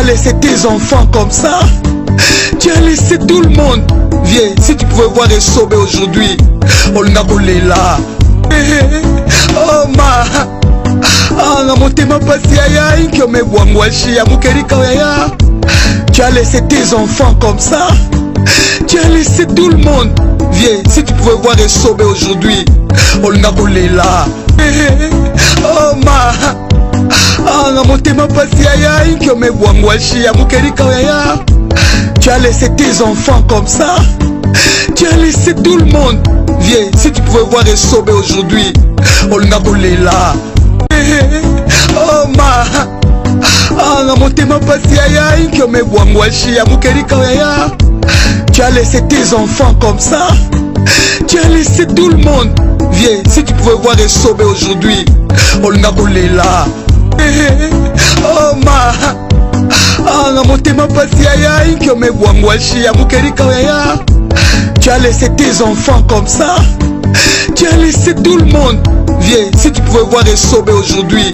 laissé tes enfants comme ça. Tu as laissé tout le monde. Viens, si tu pouvais voir les sauver aujourd'hui. On a collé là. Oh ma. Ah, motema pasi ya inki me bwangwashi ya mukerika ya. Tu as laissé tes enfants comme ça. Tu as laissé tout le monde. Viens, si tu pouvais voir les sauver aujourd'hui. On a collé là. Oh ma. Ah, motema pasi ya inki me bwangwashi ya mukerika ya. Tu as laissé tes enfants comme ça. Tu as laissé tout le monde. Viens, si tu pouvais voir les sauver aujourd'hui. On a collé là. Oh ma. Ah, motema pasi ya inki me bwangwashi ya mukerika ya. Tu as laissé tes enfants comme ça. Tu as laissé tout le monde. Viens, si tu pouvais voir les sauver aujourd'hui. On a collé là. Oh ma. Ah, motema pasi ya inki me bwangwashi ya mukerika ya. Tu as laissé tes enfants comme ça. Tu as laissé tout le monde. Viens, si tu pouvais voir les sauver aujourd'hui.